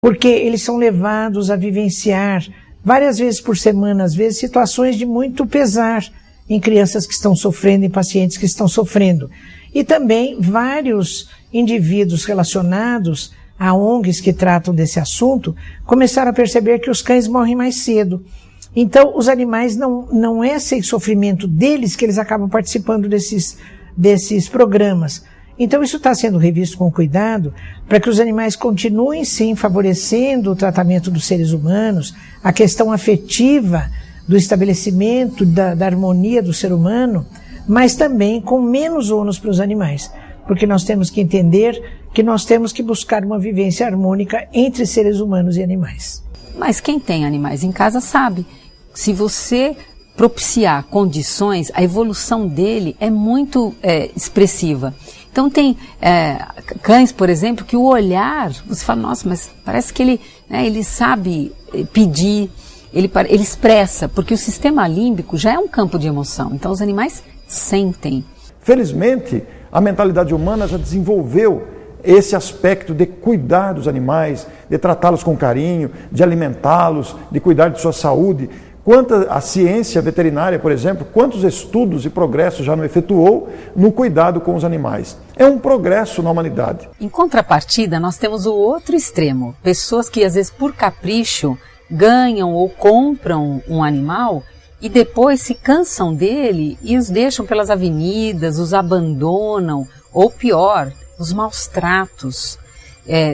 porque eles são levados a vivenciar várias vezes por semana, às vezes, situações de muito pesar em crianças que estão sofrendo, em pacientes que estão sofrendo. E também vários indivíduos relacionados a ONGs que tratam desse assunto começaram a perceber que os cães morrem mais cedo. Então, os animais não é sem sofrimento deles que eles acabam participando desses programas. Então, isso está sendo revisto com cuidado para que os animais continuem, sim, favorecendo o tratamento dos seres humanos, a questão afetiva do estabelecimento da harmonia do ser humano, mas também com menos ônus para os animais. Porque nós temos que entender que nós temos que buscar uma vivência harmônica entre seres humanos e animais. Mas quem tem animais em casa sabe, se você propiciar condições, a evolução dele é muito expressiva. Então tem cães, por exemplo, que o olhar, você fala, nossa, mas parece que ele sabe pedir, ele expressa, porque o sistema límbico já é um campo de emoção, então os animais sentem. Felizmente, a mentalidade humana já desenvolveu esse aspecto de cuidar dos animais, de tratá-los com carinho, de alimentá-los, de cuidar de sua saúde. Quanto a ciência veterinária, por exemplo, quantos estudos e progressos já não efetuou no cuidado com os animais. É um progresso na humanidade. Em contrapartida, nós temos o outro extremo. Pessoas que, às vezes, por capricho, ganham ou compram um animal e depois se cansam dele e os deixam pelas avenidas, os abandonam, ou pior, os maus tratos.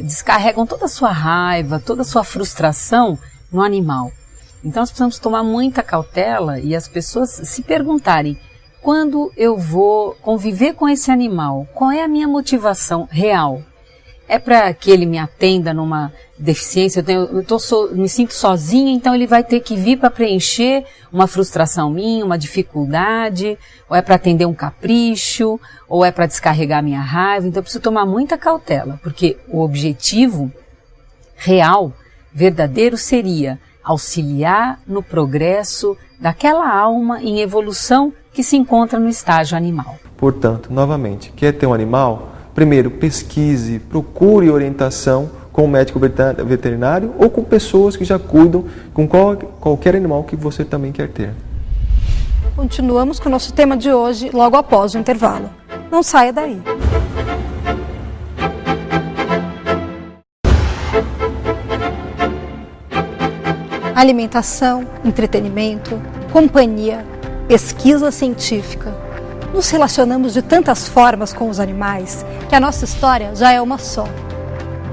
Descarregam toda a sua raiva, toda a sua frustração no animal. Então nós precisamos tomar muita cautela e as pessoas se perguntarem, quando eu vou conviver com esse animal, qual é a minha motivação real? É para que ele me atenda numa deficiência, me sinto sozinha, então ele vai ter que vir para preencher uma frustração minha, uma dificuldade, ou é para atender um capricho, ou é para descarregar minha raiva. Então eu preciso tomar muita cautela, porque o objetivo real, verdadeiro, seria auxiliar no progresso daquela alma em evolução que se encontra no estágio animal. Portanto, novamente, quer ter um animal? Primeiro, pesquise, procure orientação com o médico veterinário ou com pessoas que já cuidam com qualquer animal que você também quer ter. Continuamos com o nosso tema de hoje logo após o intervalo. Não saia daí. Alimentação, entretenimento, companhia, pesquisa científica. Nos relacionamos de tantas formas com os animais que a nossa história já é uma só.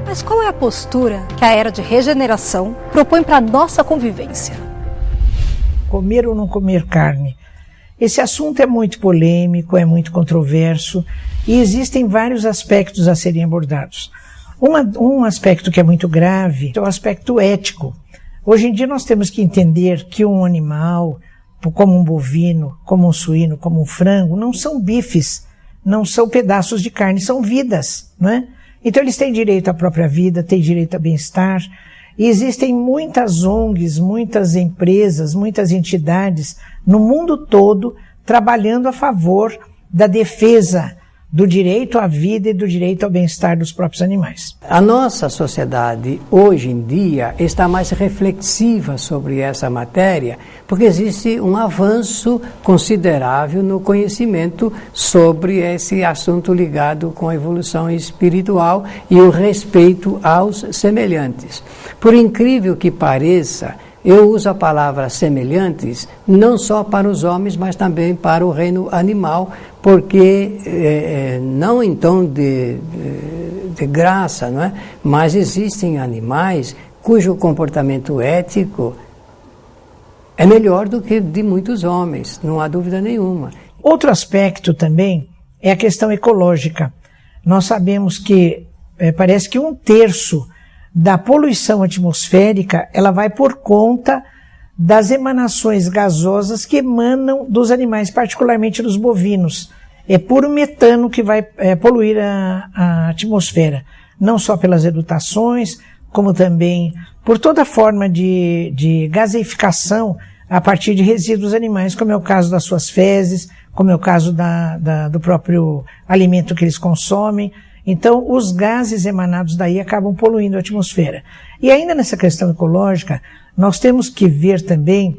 Mas qual é a postura que a era de regeneração propõe para a nossa convivência? Comer ou não comer carne? Esse assunto é muito polêmico, é muito controverso e existem vários aspectos a serem abordados. Um aspecto que é muito grave é o aspecto ético. Hoje em dia nós temos que entender que um animal, como um bovino, como um suíno, como um frango, não são bifes, não são pedaços de carne, são vidas, não é? Então eles têm direito à própria vida, têm direito a bem-estar, e existem muitas ONGs, muitas empresas, muitas entidades no mundo todo trabalhando a favor da defesa do direito à vida e do direito ao bem-estar dos próprios animais. A nossa sociedade, hoje em dia, está mais reflexiva sobre essa matéria, porque existe um avanço considerável no conhecimento sobre esse assunto ligado com a evolução espiritual e o respeito aos semelhantes. Por incrível que pareça, eu uso a palavra semelhantes não só para os homens, mas também para o reino animal, porque não em tom de graça, não é? Mas existem animais cujo comportamento ético é melhor do que de muitos homens, não há dúvida nenhuma. Outro aspecto também é a questão ecológica. Nós sabemos que parece que 1/3 da poluição atmosférica, ela vai por conta das emanações gasosas que emanam dos animais, particularmente dos bovinos. É puro metano que vai poluir a atmosfera, não só pelas edutações, como também por toda forma de gaseificação a partir de resíduos animais, como é o caso das suas fezes, como é o caso do próprio alimento que eles consomem. Então, os gases emanados daí acabam poluindo a atmosfera. E ainda nessa questão ecológica, nós temos que ver também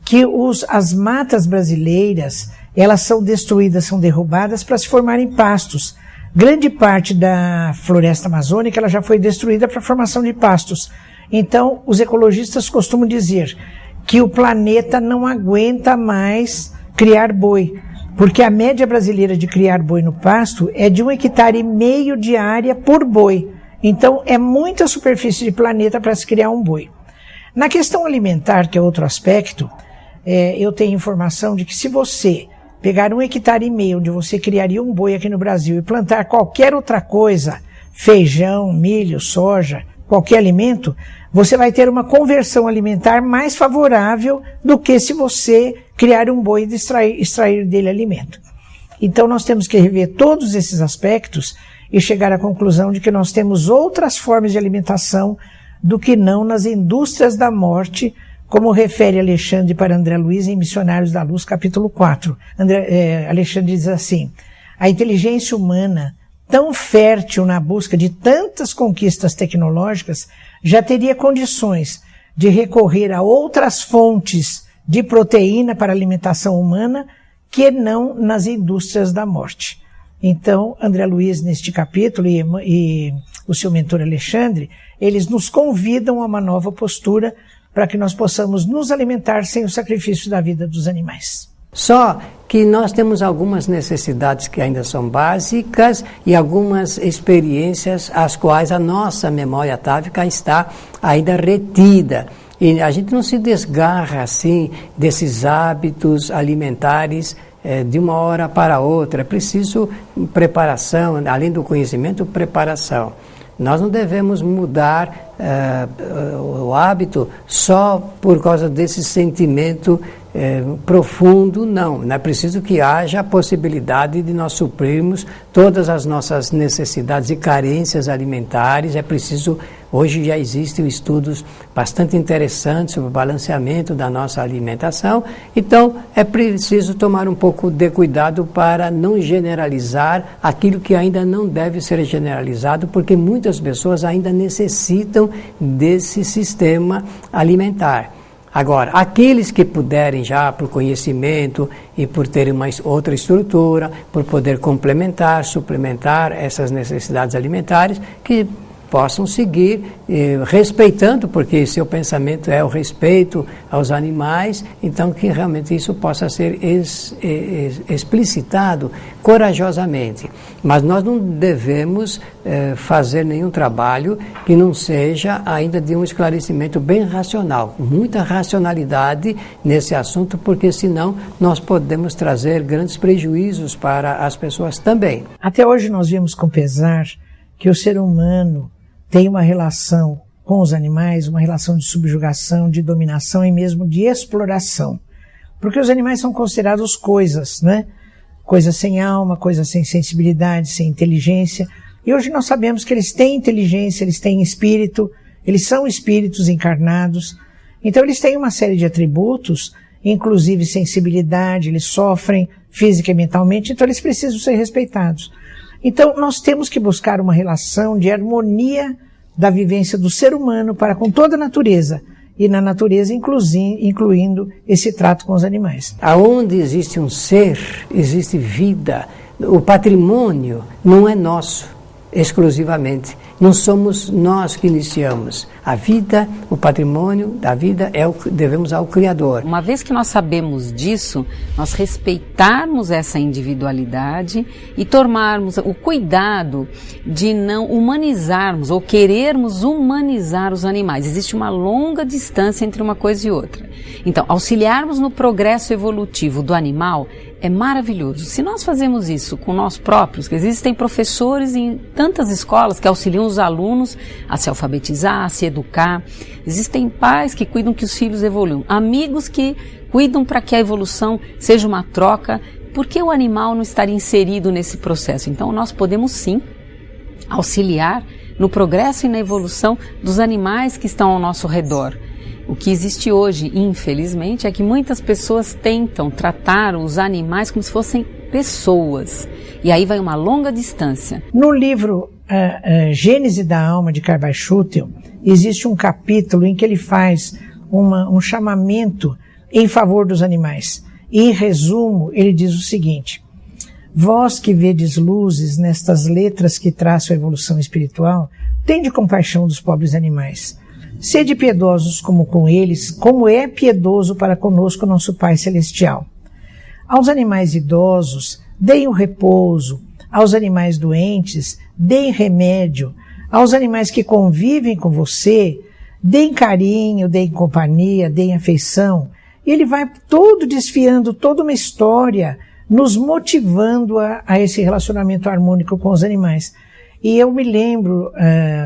que as matas brasileiras, elas são destruídas, são derrubadas para se formarem pastos. Grande parte da floresta amazônica ela já foi destruída para a formação de pastos. Então, os ecologistas costumam dizer que o planeta não aguenta mais criar boi, porque a média brasileira de criar boi no pasto é de 1,5 hectare de área por boi. Então, é muita superfície de planeta para se criar um boi. Na questão alimentar, que é outro aspecto, eu tenho informação de que se você pegar 1,5 hectare onde você criaria um boi aqui no Brasil e plantar qualquer outra coisa, feijão, milho, soja, qualquer alimento, você vai ter uma conversão alimentar mais favorável do que se você criar um boi e extrair dele alimento. Então nós temos que rever todos esses aspectos e chegar à conclusão de que nós temos outras formas de alimentação do que não nas indústrias da morte, como refere Alexandre para André Luiz em Missionários da Luz, capítulo 4. Alexandre diz assim: a inteligência humana, tão fértil na busca de tantas conquistas tecnológicas, já teria condições de recorrer a outras fontes de proteína para alimentação humana que não nas indústrias da morte. Então, André Luiz, neste capítulo, e o seu mentor Alexandre, eles nos convidam a uma nova postura para que nós possamos nos alimentar sem o sacrifício da vida dos animais. Só que nós temos algumas necessidades que ainda são básicas e algumas experiências às quais a nossa memória atávica está ainda retida. E a gente não se desgarra assim desses hábitos alimentares de uma hora para outra. É preciso preparação, além do conhecimento, preparação. Nós não devemos mudar o hábito só por causa desse sentimento profundo, não. É preciso que haja a possibilidade de nós suprirmos todas as nossas necessidades e carências alimentares. É preciso, hoje já existem estudos bastante interessantes sobre o balanceamento da nossa alimentação, então é preciso tomar um pouco de cuidado para não generalizar aquilo que ainda não deve ser generalizado, porque muitas pessoas ainda necessitam desse sistema alimentar. Agora, aqueles que puderem já por conhecimento e por terem uma outra estrutura, por poder complementar, suplementar essas necessidades alimentares, que possam seguir respeitando, porque seu pensamento é o respeito aos animais, então que realmente isso possa ser explicitado corajosamente. Mas nós não devemos fazer nenhum trabalho que não seja ainda de um esclarecimento bem racional, muita racionalidade nesse assunto, porque senão nós podemos trazer grandes prejuízos para as pessoas também. Até hoje nós vimos com pesar que o ser humano tem uma relação com os animais, uma relação de subjugação, de dominação e mesmo de exploração. Porque os animais são considerados coisas, né? Coisas sem alma, coisas sem sensibilidade, sem inteligência. E hoje nós sabemos que eles têm inteligência, eles têm espírito, eles são espíritos encarnados. Então eles têm uma série de atributos, inclusive sensibilidade, eles sofrem física e mentalmente, então eles precisam ser respeitados. Então, nós temos que buscar uma relação de harmonia da vivência do ser humano para com toda a natureza, e na natureza incluindo esse trato com os animais. Aonde existe um ser, existe vida. O patrimônio não é nosso exclusivamente. Não somos nós que iniciamos. A vida, o patrimônio da vida devemos ao Criador. Uma vez que nós sabemos disso, nós respeitarmos essa individualidade e tomarmos o cuidado de não humanizarmos ou querermos humanizar os animais. Existe uma longa distância entre uma coisa e outra. Então, auxiliarmos no progresso evolutivo do animal é maravilhoso. Se nós fazemos isso com nós próprios, que existem professores em tantas escolas que auxiliam os alunos a se alfabetizar, a se educar, existem pais que cuidam que os filhos evoluam, amigos que cuidam para que a evolução seja uma troca. Por que o animal não estaria inserido nesse processo? Então nós podemos sim auxiliar no progresso e na evolução dos animais que estão ao nosso redor. O que existe hoje, infelizmente, é que muitas pessoas tentam tratar os animais como se fossem pessoas. E aí vai uma longa distância. No livro Gênese da Alma, de Carl Schutel, existe um capítulo em que ele faz um chamamento em favor dos animais. E, em resumo, ele diz o seguinte: vós que vedes luzes nestas letras que traçam a evolução espiritual, tende compaixão dos pobres animais. Sede piedosos como com eles, como é piedoso para conosco nosso Pai Celestial. Aos animais idosos, deem o repouso. Aos animais doentes, deem remédio. Aos animais que convivem com você, deem carinho, deem companhia, deem afeição. E ele vai todo desfiando toda uma história, nos motivando a esse relacionamento harmônico com os animais. E eu me lembro,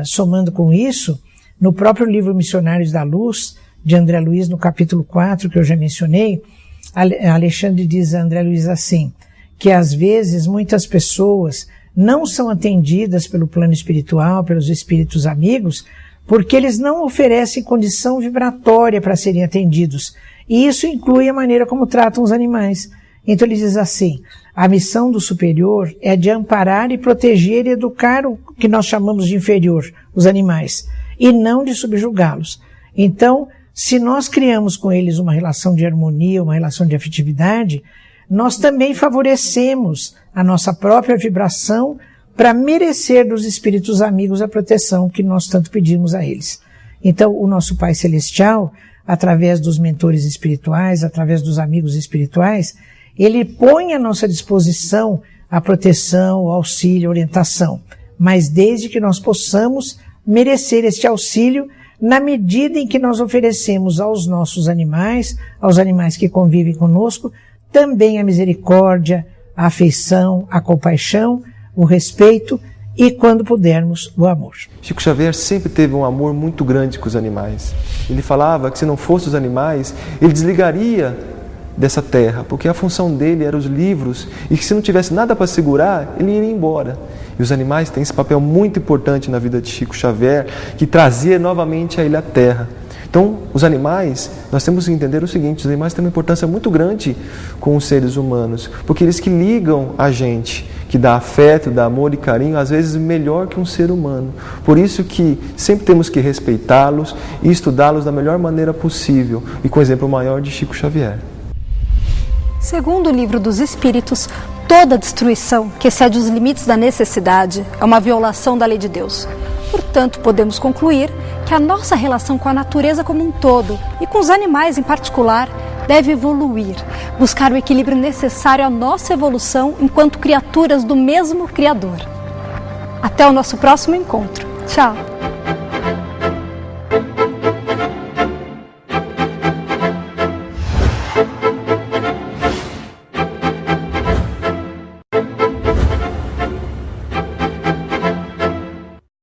somando com isso, no próprio livro Missionários da Luz, de André Luiz, no capítulo 4, que eu já mencionei, Alexandre diz a André Luiz assim, que às vezes muitas pessoas não são atendidas pelo plano espiritual, pelos espíritos amigos, porque eles não oferecem condição vibratória para serem atendidos. E isso inclui a maneira como tratam os animais. Então ele diz assim: a missão do superior é de amparar e proteger e educar o que nós chamamos de inferior, os animais, e não de subjugá-los. Então, se nós criamos com eles uma relação de harmonia, uma relação de afetividade, nós também favorecemos a nossa própria vibração para merecer dos espíritos amigos a proteção que nós tanto pedimos a eles. Então, o nosso Pai Celestial, através dos mentores espirituais, através dos amigos espirituais, ele põe à nossa disposição a proteção, o auxílio, a orientação, mas desde que nós possamos merecer este auxílio na medida em que nós oferecemos aos nossos animais, aos animais que convivem conosco, também a misericórdia, a afeição, a compaixão, o respeito e, quando pudermos, o amor. Chico Xavier sempre teve um amor muito grande com os animais. Ele falava que se não fossem os animais, ele desligaria dessa terra, porque a função dele era os livros, e que se não tivesse nada para segurar, ele iria embora. E os animais têm esse papel muito importante na vida de Chico Xavier, que trazia novamente a ele à terra. Então, os animais, nós temos que entender o seguinte: os animais têm uma importância muito grande com os seres humanos, porque eles que ligam a gente, que dá afeto, dá amor e carinho, às vezes melhor que um ser humano. Por isso que sempre temos que respeitá-los e estudá-los da melhor maneira possível, e com o exemplo maior de Chico Xavier. Segundo o Livro dos Espíritos, toda destruição que excede os limites da necessidade é uma violação da lei de Deus. Portanto, podemos concluir que a nossa relação com a natureza como um todo e com os animais em particular deve evoluir, buscar o equilíbrio necessário à nossa evolução enquanto criaturas do mesmo Criador. Até o nosso próximo encontro. Tchau!